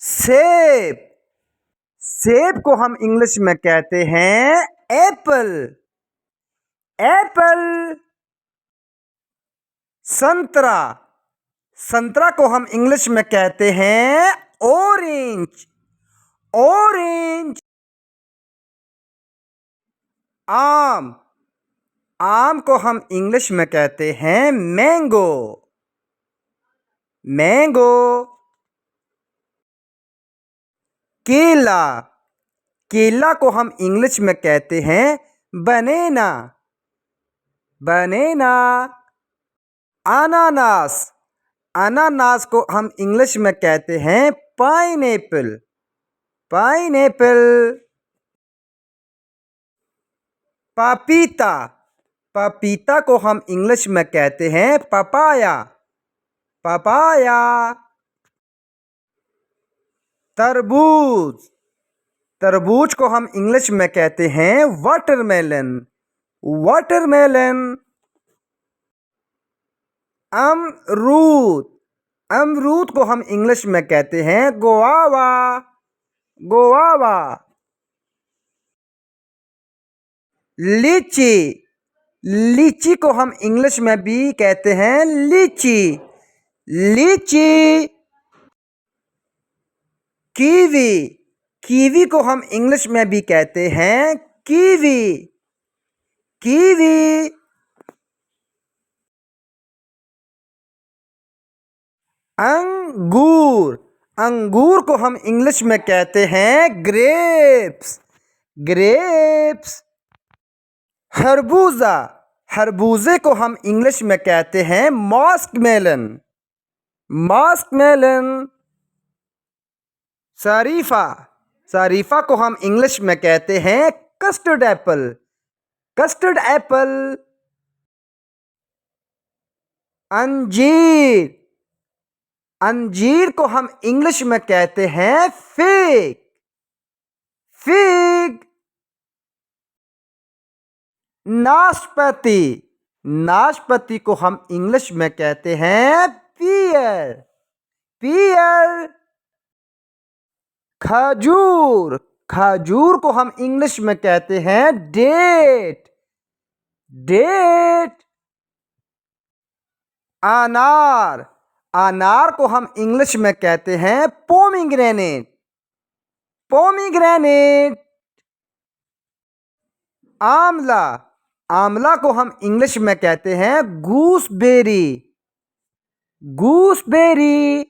सेब। सेब को हम इंग्लिश में कहते हैं एप्पल। एप्पल। संतरा। संतरा को हम इंग्लिश में कहते हैं ऑरेंज। ऑरेंज। आम। आम को हम इंग्लिश में कहते हैं मैंगो। मैंगो। केला। केला को हम इंग्लिश में कहते हैं बनाना। बनाना। अनानास। अनानास को हम इंग्लिश में कहते हैं पाइनएप्पल। पाइनएप्पल। पपीता। पपीता को हम इंग्लिश में कहते हैं पपाया। पपाया। तरबूज। तरबूज को हम इंग्लिश में कहते हैं वाटरमेलन। वाटरमेलन। अमरूद। अमरूद को हम इंग्लिश में कहते हैं गुआवा। गुआवा। लीची। लीची को हम इंग्लिश में भी कहते हैं लीची। लीची। कीवी। कीवी को हम इंग्लिश में भी कहते हैं कीवी। कीवी। अंगूर। अंगूर को हम इंग्लिश में कहते हैं ग्रेप्स। ग्रेप्स। खरबूजा। खरबूजे को हम इंग्लिश में कहते हैं मस्कमेलन। मस्कमेलन। शरीफा। शरीफा को हम इंग्लिश में कहते हैं कस्टर्ड एप्पल। Custard Apple. अंजीर। अंजीर को हम इंग्लिश में कहते हैं फिग। फिग। नाशपाती। नाशपाती को हम इंग्लिश में कहते हैं पियर। पियर। खजूर। खजूर को हम इंग्लिश में कहते हैं डेट। डेट। अनार। अनार को हम इंग्लिश में कहते हैं पोमीग्रेनेट। पोमीग्रेनेट। आंवला। आंवला को हम इंग्लिश में कहते हैं गूसबेरी। गूसबेरी।